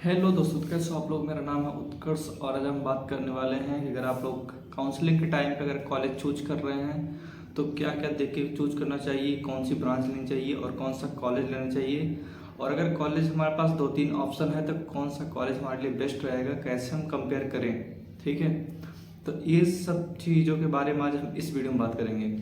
Hello दोस्तों, कैसे हो आप लोग। मेरा नाम है उत्कर्ष और आज हम बात करने वाले हैं कि अगर आप लोग काउंसलिंग के टाइम पे अगर कॉलेज चूज कर रहे हैं तो क्या क्या देख के चूज करना चाहिए, कौन सी ब्रांच लेनी चाहिए और कौन सा कॉलेज लेना चाहिए। और अगर कॉलेज हमारे पास दो तीन ऑप्शन है तो कौन सा कॉलेज हमारे लिए बेस्ट रहेगा, कैसे हम कंपेयर करें। ठीक है, तो ये सब चीज़ों के बारे में आज हम इस वीडियो में बात करेंगे।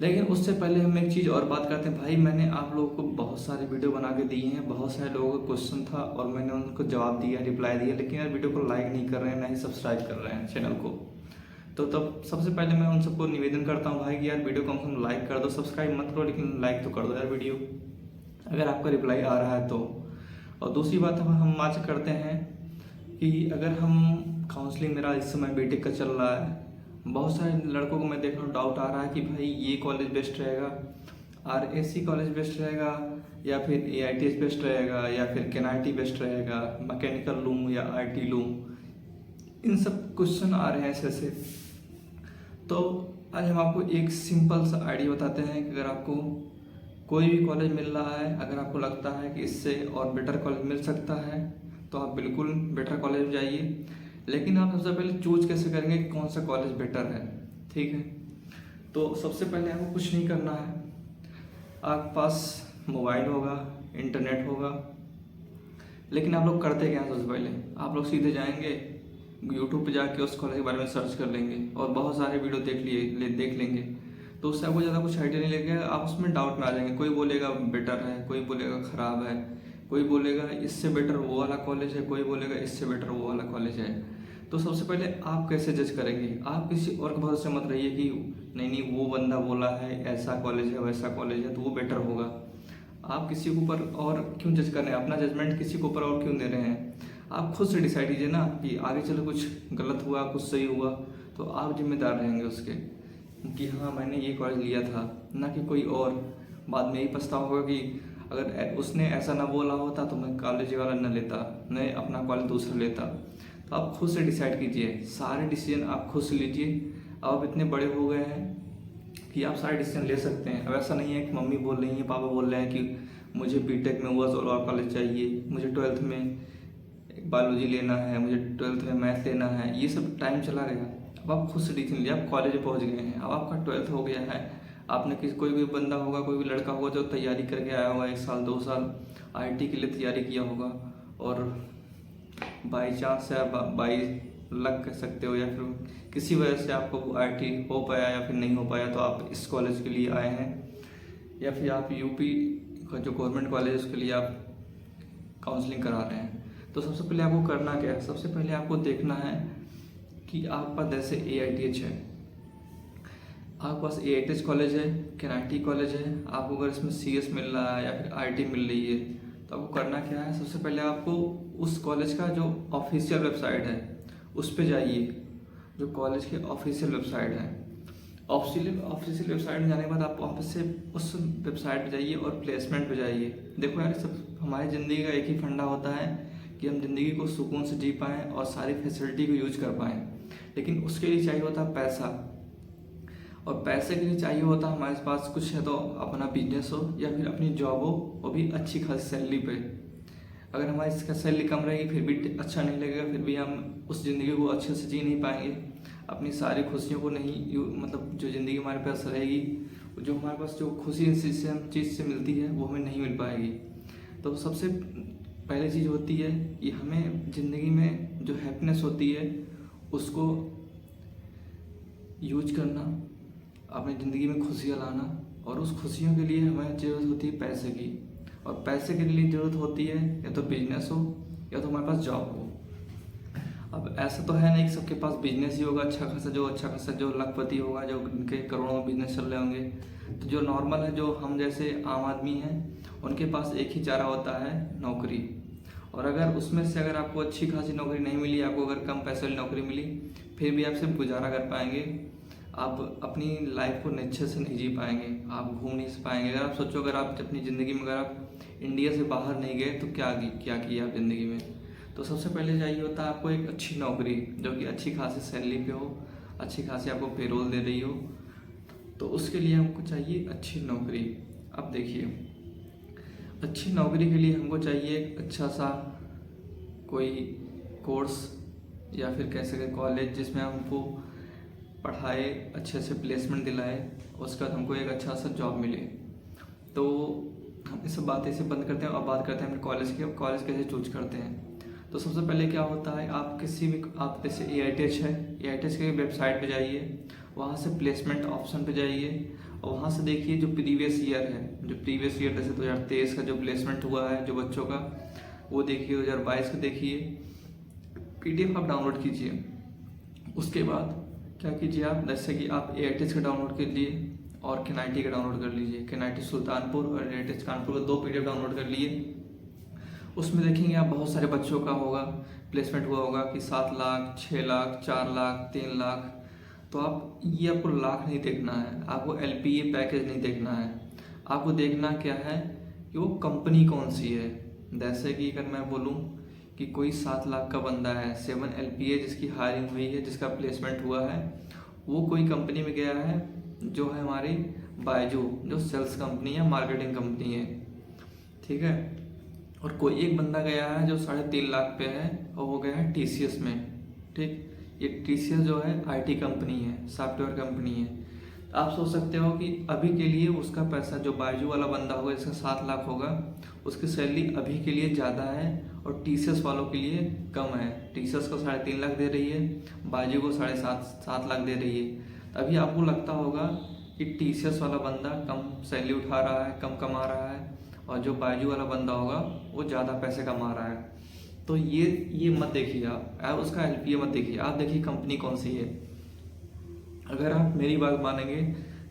लेकिन उससे पहले हम एक चीज़ और बात करते हैं। भाई, मैंने आप लोगों को बहुत सारे वीडियो बना के दिए हैं, बहुत सारे लोगों का क्वेश्चन था और मैंने उनको जवाब दिया, रिप्लाई दिया, लेकिन यार वीडियो को लाइक नहीं कर रहे हैं, ना ही सब्सक्राइब कर रहे हैं चैनल को। तो तब सबसे पहले मैं उन सबको निवेदन करता हूँ भाई कि यार वीडियो कम से कम लाइक कर दो, सब्सक्राइब मत करो लेकिन लाइक तो कर दो यार वीडियो, अगर आपका रिप्लाई आ रहा है तो। और दूसरी बात हम आज करते हैं कि अगर हम काउंसलिंग, मेरा इस समय बीटेक का चल रहा है, बहुत सारे लड़कों को मैं देख रहा हूँ डाउट आ रहा है कि भाई ये कॉलेज बेस्ट रहेगा, आरएससी कॉलेज बेस्ट रहेगा या फिर एआईटीएस बेस्ट रहेगा या फिर केनआईटी बेस्ट रहेगा, मैकेनिकल लूँ या आईटी लूँ। इन सब क्वेश्चन आ रहे हैं ऐसे। तो आज हम आपको एक सिंपल सा आइडिया बताते हैं कि अगर आपको कोई भी कॉलेज मिल रहा है, अगर आपको लगता है कि इससे और बेटर कॉलेज मिल सकता है तो आप बिल्कुल बेटर कॉलेज में जाइए। लेकिन आप सबसे पहले चूज कैसे करेंगे कि कौन सा कॉलेज बेटर है। ठीक है, तो सबसे पहले आपको कुछ नहीं करना है, आपके पास मोबाइल होगा, इंटरनेट होगा। लेकिन आप लोग करते क्या हैं, सबसे पहले आप लोग सीधे जाएंगे यूट्यूब पे जाके उस कॉलेज के बारे में सर्च कर लेंगे और बहुत सारे वीडियो देख लेंगे। तो उससे आपको ज़्यादा कुछ आइडिया नहीं लगेगा, आप उसमें डाउट में आ जाएंगे। कोई बोलेगा बेटर है, कोई बोलेगा ख़राब है, कोई बोलेगा इससे बेटर वो वाला कॉलेज है, कोई बोलेगा इससे बेटर वो वाला कॉलेज है। तो सबसे पहले आप कैसे जज करेंगे, आप किसी और के भरोसे मत रहिए कि नहीं नहीं वो बंदा बोला है ऐसा कॉलेज है वैसा कॉलेज है तो वो बेटर होगा। आप किसी के ऊपर और क्यों जज कर रहे हैं, अपना जजमेंट किसी के ऊपर और क्यों दे रहे हैं। आप खुद से डिसाइड कीजिए ना कि आगे चलो कुछ गलत हुआ कुछ सही हुआ तो आप जिम्मेदार रहेंगे उसके, कि हाँ मैंने ये कॉलेज लिया था, ना कि कोई और। बाद में यही पछतावा होगा कि अगर उसने ऐसा ना बोला होता तो मैं कॉलेज वाला न लेता, मैं अपना कॉलेज दूसरा लेता। तो आप खुद से डिसाइड कीजिए, सारे डिसीजन आप खुद से लीजिए। आप इतने बड़े हो गए हैं कि आप सारे डिसीजन ले सकते हैं। अब ऐसा नहीं है कि मम्मी बोल रही हैं, पापा बोल रहे हैं कि मुझे बीटेक में हुआ और कॉलेज चाहिए, मुझे ट्वेल्थ में बायोलॉजी लेना है, मुझे ट्वेल्थ में मैथ लेना है, ये सब टाइम चला गया। अब आप खुद से डिसीजन लीजिए, आप कॉलेज में पहुंच गए हैं, अब आपका ट्वेल्थ हो गया है। आपने किसी कोई भी बंदा होगा, कोई भी लड़का होगा जो तैयारी करके आया होगा 1 साल 2 साल आईटी के लिए तैयारी किया होगा और बाई चांस या बाई लक कह सकते हो या फिर किसी वजह से आपको आईटी हो पाया या फिर नहीं हो पाया तो आप इस कॉलेज के लिए आए हैं, या फिर आप यूपी का जो गवर्नमेंट कॉलेज है उसके लिए आप काउंसलिंग करा रहे हैं। तो सबसे पहले आपको करना क्या है, सबसे पहले आपको देखना है कि आपके पास जैसे एआईटीएच है, आपके पास एआईटीएच कॉलेज है, केनआईटी कॉलेज है, आपको अगर इसमें सीएस मिल रहा है या फिर आईटी मिल रही है तो आपको करना क्या है, सबसे पहले आपको उस कॉलेज का जो ऑफिशियल वेबसाइट है उस पर जाइए, जो कॉलेज की ऑफिशियल वेबसाइट है। ऑफिशियल वेबसाइट में जाने के बाद आप वहाँ से उस वेबसाइट पे जाइए और प्लेसमेंट पे जाइए। देखो यार, सब हमारी ज़िंदगी का एक ही फंडा होता है कि हम ज़िंदगी को सुकून से जी पाएँ और सारी फैसिलिटी को यूज कर पाएँ, लेकिन उसके लिए चाहिए होता है पैसा। और पैसे के लिए चाहिए होता है हमारे पास कुछ है तो अपना बिजनेस हो या फिर अपनी जॉब हो, वो भी अच्छी खासी सैलरी पे। अगर हमारी इसका सैलरी कम रहेगी फिर भी अच्छा नहीं लगेगा, फिर भी हम उस ज़िंदगी को अच्छे से जी नहीं पाएंगे, अपनी सारी खुशियों को नहीं मतलब जो ज़िंदगी हमारे पास रहेगी, जो हमारे पास जो खुशी इस चीज़ से मिलती है वो हमें नहीं मिल पाएगी। तो सबसे पहली चीज़ होती है कि हमें ज़िंदगी में जो हैप्पीनेस होती है उसको यूज करना, अपनी ज़िंदगी में खुशियाँ लाना, और उस खुशियों के लिए हमें ज़रूरत होती है पैसे की। और पैसे के लिए ज़रूरत होती है या तो बिजनेस हो या तो हमारे पास जॉब हो। अब ऐसा तो है नहीं कि सबके पास बिजनेस ही होगा अच्छा खासा जो लखपति होगा, जो उनके करोड़ों में बिजनेस चल रहे होंगे। तो जो नॉर्मल है, जो हम जैसे आम आदमी हैं, उनके पास एक ही चारा होता है, नौकरी। और अगर उसमें से अगर आपको अच्छी खासी नौकरी नहीं मिली, आपको अगर कम पैसे वाली नौकरी मिली, फिर भी आप सिर्फ गुजारा कर पाएंगे, आप अपनी लाइफ को अच्छे से नहीं जी पाएंगे, आप घूम नहीं पाएंगे। अगर आप सोचो, अगर आप अपनी ज़िंदगी में अगर आप इंडिया से बाहर नहीं गए तो क्या किया आप ज़िंदगी में। तो सबसे पहले चाहिए होता है आपको एक अच्छी नौकरी जो कि अच्छी खासी सैलरी पे हो, अच्छी खासी आपको पेरोल दे रही हो। तो उसके लिए हमको चाहिए अच्छी नौकरी। अब देखिए, अच्छी नौकरी के लिए हमको चाहिए एक अच्छा सा कोई कोर्स या फिर कह सके कॉलेज जिसमें हमको पढ़ाए, अच्छे से प्लेसमेंट दिलाए, उसके बाद हमको एक अच्छा सा जॉब मिले। तो हम इस बातें से बंद करते हैं और बात करते हैं अपने कॉलेज की। अब कॉलेज कैसे चूज करते हैं, तो सबसे पहले क्या होता है, आप किसी भी, आप जैसे AITH है, AITH की वेबसाइट पे जाइए, वहाँ से प्लेसमेंट ऑप्शन पे जाइए और वहाँ से देखिए जो प्रीवियस ईयर है, जो प्रीवियस ईयर जैसे 2023 का जो प्लेसमेंट हुआ है जो बच्चों का, वो देखिए, 2022 का देखिए, PDF आप डाउनलोड कीजिए। उसके बाद क्या कीजिए आप, जैसे कि आप AITH का डाउनलोड कर लिए और KNIT का डाउनलोड कर लीजिए। KNIT सुल्तानपुर और AITH कानपुर का 2 PDF डाउनलोड कर लिए। उसमें देखेंगे आप बहुत सारे बच्चों का होगा प्लेसमेंट हुआ होगा कि 7 लाख, 6 लाख, 4 लाख, 3 लाख। तो आपको लाख नहीं देखना है, आपको LPA पैकेज नहीं देखना है, आपको देखना क्या है कि वो कंपनी कौन सी है। जैसे कि अगर मैं बोलूँ कि कोई 7 लाख का बंदा है, 7 LPA जिसकी हायरिंग हुई है, जिसका प्लेसमेंट हुआ है, वो कोई कंपनी में गया है जो है हमारी बायजू, जो सेल्स कंपनी है, मार्केटिंग कंपनी है, ठीक है। और कोई एक बंदा गया है जो 3.5 लाख पे है और वो गया है TCS में, ठीक। ये TCS जो है IT कंपनी है, सॉफ्टवेयर कंपनी है। आप सोच सकते हो कि अभी के लिए उसका पैसा, जो बायजू वाला बंदा होगा जिसका 7 लाख होगा, उसकी सैलरी अभी के लिए ज़्यादा है और TCS वालों के लिए कम है। TCS को 3.5 लाख दे रही है, बायजू को 7.5 लाख दे रही है। तभी आपको लगता होगा कि TCS वाला बंदा कम सैलरी उठा रहा है, कम कमा रहा है, और जो बायजू वाला बंदा होगा वो ज़्यादा पैसे कमा रहा है। तो ये मत देखिए आप उसका LPA मत देखिए, आप देखिए कंपनी कौन सी है। अगर आप मेरी बात मानेंगे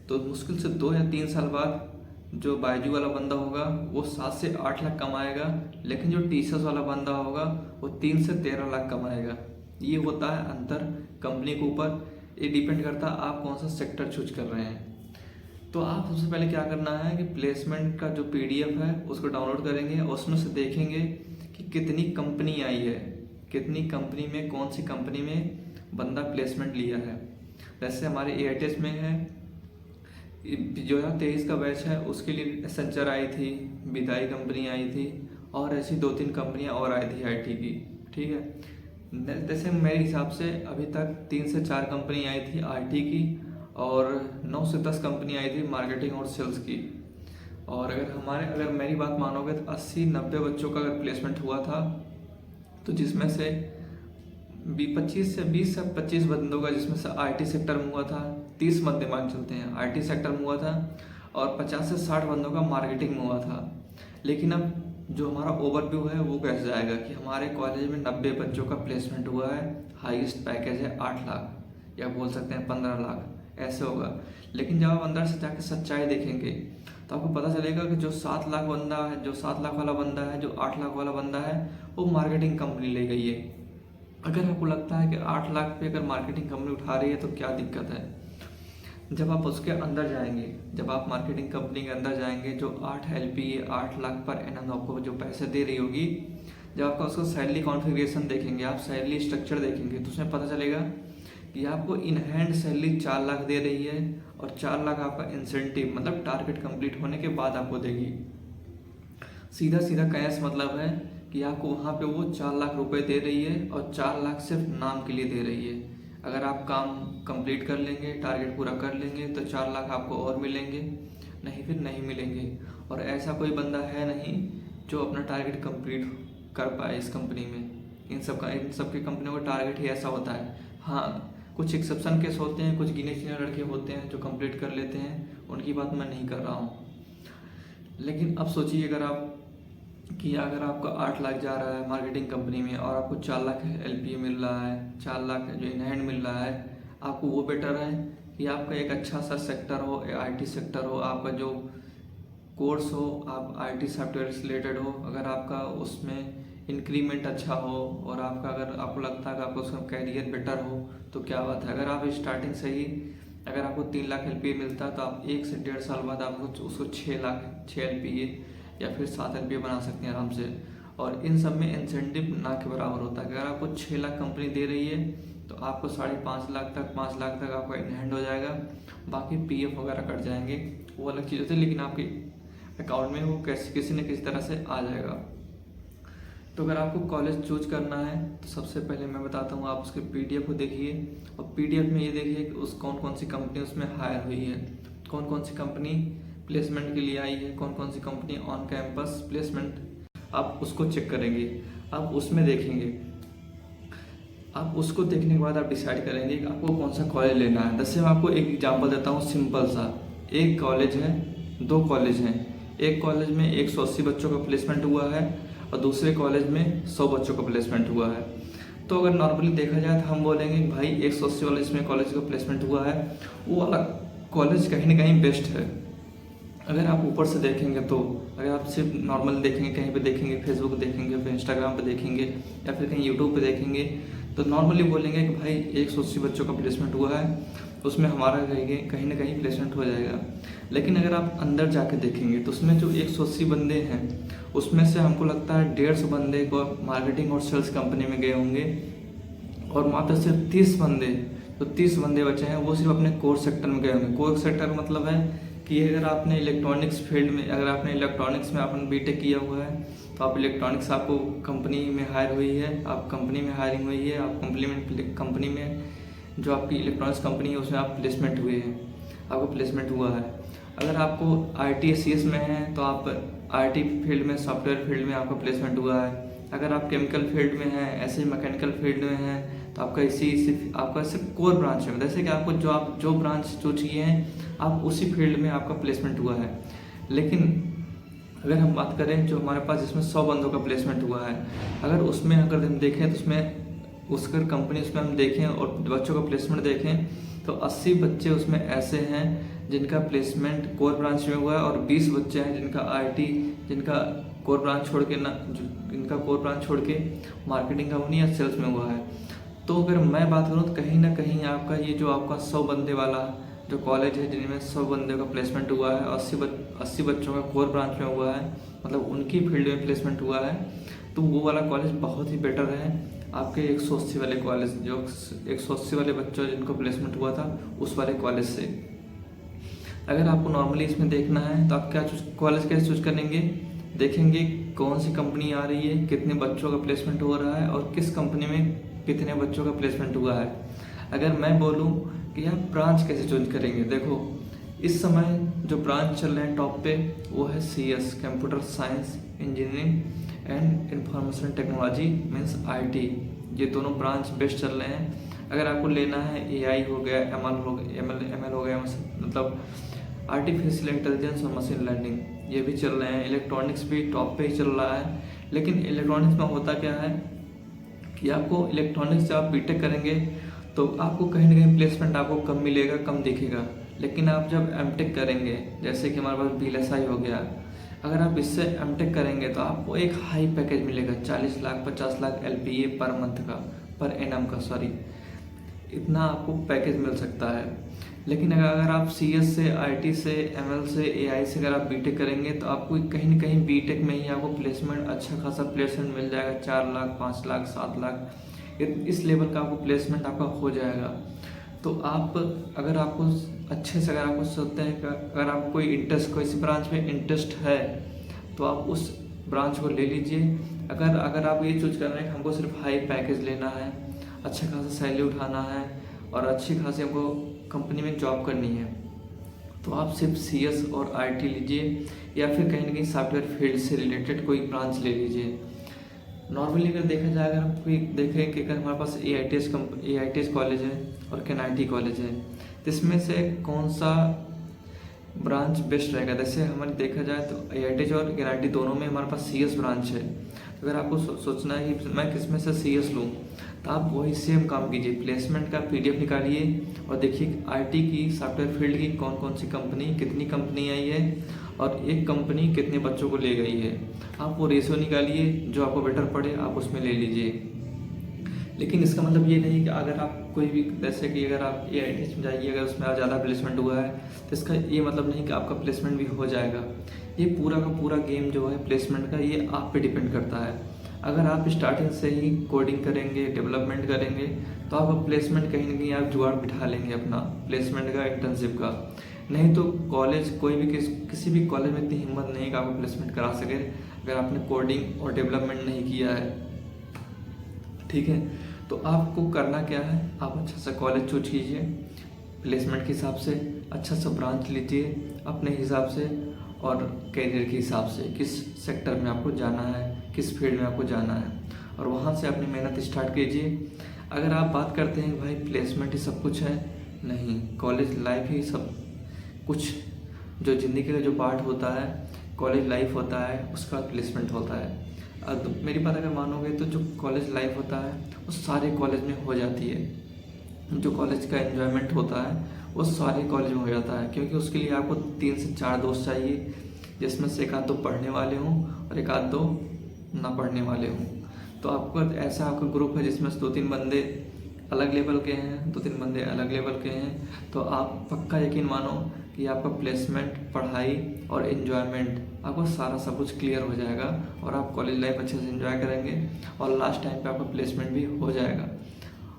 तो मुश्किल से 2 या 3 साल बाद जो बायजू वाला बंदा होगा वो 7 से 8 लाख कमाएगा, लेकिन जो TCS वाला बंदा होगा वो 3 से 13 लाख कमाएगा। ये होता है अंतर कंपनी के ऊपर। ये डिपेंड करता है आप कौन सा सेक्टर चूज कर रहे हैं। तो आप सबसे पहले क्या करना है कि प्लेसमेंट का जो PDF है उसको डाउनलोड करेंगे और उसमें से देखेंगे कि कितनी कंपनी आई है, कितनी कंपनी में, कौन सी कंपनी में बंदा प्लेसमेंट लिया है। जैसे हमारे AITH में है, 2023 का बैच है, उसके लिए एसेंचर आई थी, विदाई कंपनी आई थी, और ऐसी 2-3 कंपनियां और आई थी IT की, ठीक है। जैसे मेरे हिसाब से अभी तक 3 से 4 कंपनी आई थी IT की, और 9 से 10 कंपनी आई थी मार्केटिंग और सेल्स की। और अगर मेरी बात मानोगे तो 80-90 बच्चों का अगर प्लेसमेंट हुआ था, तो जिसमें से 20 से 25 बंदों का, जिसमें से IT सेक्टर में हुआ था, 30 बंदे मान चलते हैं IT सेक्टर में हुआ था, और 50 से 60 बंदों का मार्केटिंग में हुआ था। लेकिन अब जो हमारा ओवरव्यू है वो कैसे जाएगा कि हमारे कॉलेज में 90 बच्चों का प्लेसमेंट हुआ है, हाईएस्ट पैकेज है 8 लाख या बोल सकते हैं 15 लाख, ऐसे होगा। लेकिन जब आप अंदर से जाके सच्चाई देखेंगे तो आपको पता चलेगा कि जो 7 लाख बंदा है, जो 7 लाख वाला बंदा है, जो 8 लाख वाला बंदा है, वो मार्केटिंग कंपनी ले गई है। अगर आपको लगता है कि 8 लाख पे अगर मार्केटिंग कंपनी उठा रही है तो क्या दिक्कत है, जब आप उसके अंदर जाएंगे, जब आप मार्केटिंग कंपनी के अंदर जाएंगे, जो 8 LPA 8 लाख पर एनम आपको जो पैसे दे रही होगी, जब आपका उसका सैलरी कॉन्फ़िगरेशन देखेंगे, आप सैलरी स्ट्रक्चर देखेंगे, तो उसमें पता चलेगा कि आपको इन हैंड सैलरी 4 लाख दे रही है और 4 लाख आपका इंसेंटिव, मतलब टारगेट कंप्लीट होने के बाद आपको देगी। सीधा सीधा कैश मतलब है कि आपको वहाँ पे वो 4 लाख रुपए दे रही है और 4 लाख सिर्फ नाम के लिए दे रही है। अगर आप काम कंप्लीट कर लेंगे, टारगेट पूरा कर लेंगे, तो 4 लाख आपको और मिलेंगे, नहीं फिर नहीं मिलेंगे। और ऐसा कोई बंदा है नहीं जो अपना टारगेट कंप्लीट कर पाए इस कंपनी में। इन सब की कंपनियों का टारगेट ही ऐसा होता है। हाँ, कुछ एक्सेप्शन केस होते हैं, कुछ गिने चुने लड़के होते हैं जो कंप्लीट कर लेते हैं, उनकी बात मैं नहीं कर रहा हूँ। लेकिन अब सोचिए अगर आपका 8 लाख जा रहा है मार्केटिंग कंपनी में और आपको 4 लाख LPA मिल रहा है, 4 लाख जो इन हैंड मिल रहा है, आपको वो बेटर है कि आपका एक अच्छा सा सेक्टर हो, IT सेक्टर हो, आपका जो कोर्स हो, आप IT सॉफ्टवेयर से रिलेटेड हो, अगर आपका उसमें इंक्रीमेंट अच्छा हो और अगर आपको लगता है कि आपको उसका कैरियर बेटर हो, तो क्या बात है। अगर आप स्टार्टिंग से ही अगर आपको 3 लाख LPA मिलता है तो आप 1 से 1.5 साल बाद आप उसको 6 LPA या फिर 7 LPA बना सकते हैं आराम से। और इन सब में इंसेंटिव ना के बराबर होता है। अगर आपको 6 लाख कंपनी दे रही है तो आपको 5.5 लाख तक, 5 लाख तक आपका इन हैंड हो जाएगा। बाकी PF वगैरह कट जाएंगे, वो अलग चीज़ होती है, लेकिन आपके अकाउंट में वो किसी न किसी तरह से आ जाएगा। तो अगर आपको कॉलेज चूज करना है तो सबसे पहले मैं बताता हूँ, आप उसके पीडीएफ को देखिए और पीडीएफ में ये देखिए कि उस कौन कौन सी कंपनी उसमें हायर हुई है, कौन कौन सी कंपनी प्लेसमेंट के लिए आई है, कौन कौन सी कंपनी ऑन कैंपस प्लेसमेंट, आप उसको चेक करेंगे, आप उसमें देखेंगे। आप उसको देखने के बाद आप डिसाइड करेंगे कि आपको कौन सा कॉलेज लेना है। जैसे मैं आपको एक एग्जांपल देता हूँ सिंपल सा, एक कॉलेज है, दो कॉलेज हैं, एक कॉलेज में 180 बच्चों का प्लेसमेंट हुआ है और दूसरे कॉलेज में 100 बच्चों का प्लेसमेंट हुआ है। तो अगर नॉर्मली देखा जाए तो हम बोलेंगे कि भाई 180 वाले इसमें कॉलेज का प्लेसमेंट हुआ है, वो वाला कॉलेज कहीं ना कहीं बेस्ट है। अगर आप ऊपर से देखेंगे तो, अगर आप सिर्फ नॉर्मल देखेंगे, कहीं पे देखेंगे, फेसबुक देखेंगे, फिर इंस्टाग्राम पे देखेंगे या फिर कहीं यूट्यूब पे देखेंगे, तो नॉर्मली बोलेंगे कि भाई 180 बच्चों का प्लेसमेंट हुआ है, उसमें हमारा कहीं ना कहीं प्लेसमेंट हो जाएगा। लेकिन अगर आप अंदर जाके देखेंगे तो उसमें जो 180 बंदे हैं उसमें से हमको लगता है 150 बंदे को मार्केटिंग और सेल्स कंपनी में गए होंगे और मात्र सिर्फ 30 बंदे, तो 30 बंदे बचे हैं वो सिर्फ अपने कोर सेक्टर में गए होंगे। कोर सेक्टर का मतलब है कि अगर आपने इलेक्ट्रॉनिक्स फील्ड में, अगर आपने इलेक्ट्रॉनिक्स में आपने बीटेक किया हुआ है तो आप इलेक्ट्रॉनिक्स, आपको कंपनी में हायर हुई है, आप कंपनी में हायरिंग हुई है, आप कंपनी में जो आपकी इलेक्ट्रॉनिक्स कंपनी है उसमें आप प्लेसमेंट हुए हैं, आपको प्लेसमेंट हुआ है। अगर आपको ITCS में है तो आप IT फील्ड में, सॉफ्टवेयर फील्ड में आपका प्लेसमेंट हुआ है। अगर आप केमिकल फील्ड में हैं, ऐसे ही मैकेनिकल फील्ड में हैं तो आपका आपका सिर्फ कोर ब्रांच है, जैसे कि आपको आप जो ब्रांच चूज किए हैं आप उसी फील्ड में आपका प्लेसमेंट हुआ है। लेकिन अगर हम बात करें जो हमारे पास जिसमें 100 बंदों का प्लेसमेंट हुआ है, अगर उसमें अगर हम देखें तो उसमें उसका कंपनी उसमें हम देखें और बच्चों का प्लेसमेंट देखें तो 80 बच्चे उसमें ऐसे हैं जिनका प्लेसमेंट कोर ब्रांच में हुआ है और 20 बच्चे हैं जिनका कोर ब्रांच छोड़ के इनका कोर ब्रांच छोड़ के मार्केटिंग कंपनी या सेल्स में हुआ है। तो अगर मैं बात करूँ तो कहीं ना कहीं आपका ये जो आपका 100 बंदे वाला जो कॉलेज है जिनमें 100 बंदे का प्लेसमेंट हुआ है, 80 बच्चों का कोर ब्रांच में हुआ है, मतलब उनकी फील्ड में प्लेसमेंट हुआ है, तो वो वाला कॉलेज बहुत ही बेटर है आपके 180 वाले कॉलेज, जो 180 वाले बच्चों जिनको प्लेसमेंट हुआ था उस वाले कॉलेज से। अगर आपको नॉर्मली इसमें देखना है तो आप कॉलेज कैसे चूज करेंगे, देखेंगे कौन सी कंपनी आ रही है, कितने बच्चों का प्लेसमेंट हो रहा है और किस कंपनी में कितने बच्चों का प्लेसमेंट हुआ है। अगर मैं बोलूँ कि आप ब्रांच कैसे चूज करेंगे, देखो इस समय जो ब्रांच चल रहे हैं टॉप पे वो है CS, computer science engineering and information technology means IT, ये दोनों ब्रांच बेस्ट चल रहे हैं। अगर आपको लेना है AI हो गया, ML हो गया, मतलब आर्टिफिशियल इंटेलिजेंस और मशीन लर्निंग, ये भी चल रहे हैं। इलेक्ट्रॉनिक्स भी टॉप पे ही चल रहा है। लेकिन इलेक्ट्रॉनिक्स में होता क्या है कि आपको इलेक्ट्रॉनिक्स जब आप बीटेक करेंगे तो आपको कहीं ना कहीं प्लेसमेंट आपको कम मिलेगा, कम दिखेगा। लेकिन आप जब MTech करेंगे, जैसे कि हमारे पास VLSI हो गया, अगर आप इससे MTech करेंगे तो आपको एक हाई पैकेज मिलेगा, 40 lakh 50 lakh LPA per month का, पर एनम का, सॉरी, इतना आपको पैकेज मिल सकता है। लेकिन अगर आप CS से, IT से, ML से, AI से अगर आप बीटेक करेंगे तो आपको कहीं ना कहीं बीटेक में ही आपको प्लेसमेंट, अच्छा खासा प्लेसमेंट मिल जाएगा, 4 लाख 5 लाख 7 लाख, इस लेवल का आपको प्लेसमेंट आपका हो जाएगा। तो आप अगर आपको अच्छे से, अगर आपको सोचते हैं कि अगर आपको कोई इंटरेस्ट, कोई सी ब्रांच में इंटरेस्ट है तो आप उस ब्रांच को ले लीजिए। अगर आप ये चूज कर रहे हैं कि हमको सिर्फ हाई पैकेज लेना है, अच्छा खासा सैलरी उठाना है और अच्छी खासी हमको कंपनी में जॉब करनी है, तो आप सिर्फ CS और IT लीजिए या फिर कहीं ना कहीं सॉफ्टवेयर फील्ड से रिलेटेड कोई ब्रांच ले लीजिए। नॉर्मली अगर देखा जाए, अगर हम कोई देखें कि अगर हमारे पास AITS कॉलेज है और NIT कॉलेज है, तो इसमें से कौन सा ब्रांच बेस्ट रहेगा। जैसे हमारे देखा जाए तो AITS और NIT दोनों में हमारे पास CS ब्रांच है। तो अगर आपको सोचना है कि मैं किस में से CS लूँ, तो आप वही सेम काम कीजिए, प्लेसमेंट का PDF निकालिए और देखिए IT की, सॉफ्टवेयर फील्ड की कौन कौन सी कंपनी, कितनी कंपनी आई है और एक कंपनी कितने बच्चों को ले गई है। आप वो रेशियो निकालिए, जो आपको बेटर पड़े आप उसमें ले लीजिए। लेकिन इसका मतलब ये नहीं कि अगर आप कोई भी, जैसे कि अगर आप AITS में जाइए, अगर उसमें ज़्यादा प्लेसमेंट हुआ है तो इसका ये मतलब नहीं कि आपका प्लेसमेंट भी हो जाएगा। ये पूरा का पूरा गेम जो है प्लेसमेंट का, ये आप पे डिपेंड करता है। अगर आप स्टार्टिंग से ही कोडिंग करेंगे, डेवलपमेंट करेंगे, तो आप प्लेसमेंट कहीं ना कहीं आप जुगाड़ बिठा लेंगे अपना प्लेसमेंट का, इंटर्नशिप का। नहीं तो कॉलेज, कोई भी किसी भी कॉलेज में इतनी हिम्मत नहीं कि आपको प्लेसमेंट करा सके। अगर आपने कोडिंग और डेवलपमेंट नहीं किया है, ठीक है, तो आपको करना क्या है, आप अच्छा सा कॉलेज चूज कीजिए, प्लेसमेंट के हिसाब से अच्छा सा ब्रांच लीजिए अपने हिसाब से और करियर के हिसाब से, किस सेक्टर में आपको जाना है, किस फील्ड में आपको जाना है, और वहाँ से अपनी मेहनत स्टार्ट कीजिए। अगर आप बात करते हैं कि भाई प्लेसमेंट ही सब कुछ है, नहीं, कॉलेज लाइफ ही सब कुछ, जो ज़िंदगी का जो पार्ट होता है कॉलेज लाइफ होता है, उसका प्लेसमेंट होता है। अब मेरी बात अगर मानोगे तो जो कॉलेज लाइफ होता है वो सारे कॉलेज में हो जाती है, जो कॉलेज का एंजॉयमेंट होता है वो सारे कॉलेज में हो जाता है, क्योंकि उसके लिए आपको 3 से 4 दोस्त चाहिए, जिसमें से एक आध दो पढ़ने वाले हों और एक आध दो ना पढ़ने वाले हों। तो आपको ऐसा आपका ग्रुप है जिसमें से 2-3 बंदे अलग लेवल के हैं, 2-3 बंदे अलग लेवल के हैं, तो आप पक्का यकीन मानो कि आपका प्लेसमेंट, पढ़ाई और एंजॉयमेंट, आपको सारा सब कुछ क्लियर हो जाएगा और आप कॉलेज लाइफ अच्छे से एंजॉय करेंगे और लास्ट टाइम पे आपका प्लेसमेंट भी हो जाएगा।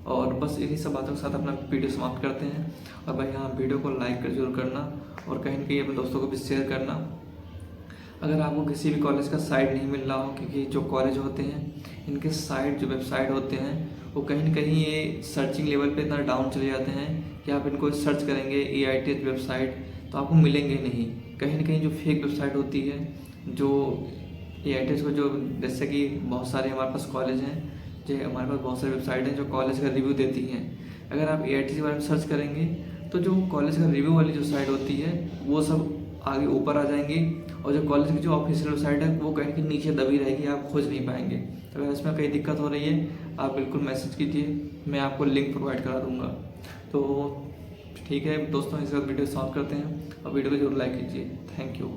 और बस इन्हीं सब बातों के साथ अपना वीडियो समाप्त करते हैं। और भाई हाँ, वीडियो को लाइक कर जरूर करना और कहीं ना कहीं अपने दोस्तों को भी शेयर करना। अगर आपको किसी भी कॉलेज का साइट नहीं मिल रहा हो, क्योंकि जो कॉलेज होते हैं इनके साइट, जो वेबसाइट होते हैं वो कहीं ना कहीं ये सर्चिंग लेवल पे इतना डाउन चले जाते हैं कि आप इनको सर्च करेंगे EITH वेबसाइट तो आपको मिलेंगे नहीं। कहीं ना कहीं जो फेक वेबसाइट होती है, जो EITH को, जो जैसे कि बहुत सारे हमारे पास कॉलेज हैं, जो हमारे पास बहुत सारी वेबसाइट हैं जो कॉलेज का रिव्यू देती हैं। अगर आप EITH के बारे में सर्च करेंगे तो जो कॉलेज का रिव्यू वाली जो साइट होती है वो सब आगे ऊपर आ जाएंगी, और जो कॉलेज की जो ऑफिशियल वेबसाइट है वो कहीं के नीचे दबी रहेगी, आप खोज नहीं पाएंगे। तो अगर इसमें कहीं दिक्कत हो रही है आप बिल्कुल मैसेज कीजिए, मैं आपको लिंक प्रोवाइड करा दूंगा। तो ठीक है दोस्तों, इसके साथ वीडियो समाप्त करते हैं और वीडियो को जरूर लाइक कीजिए। Thank you.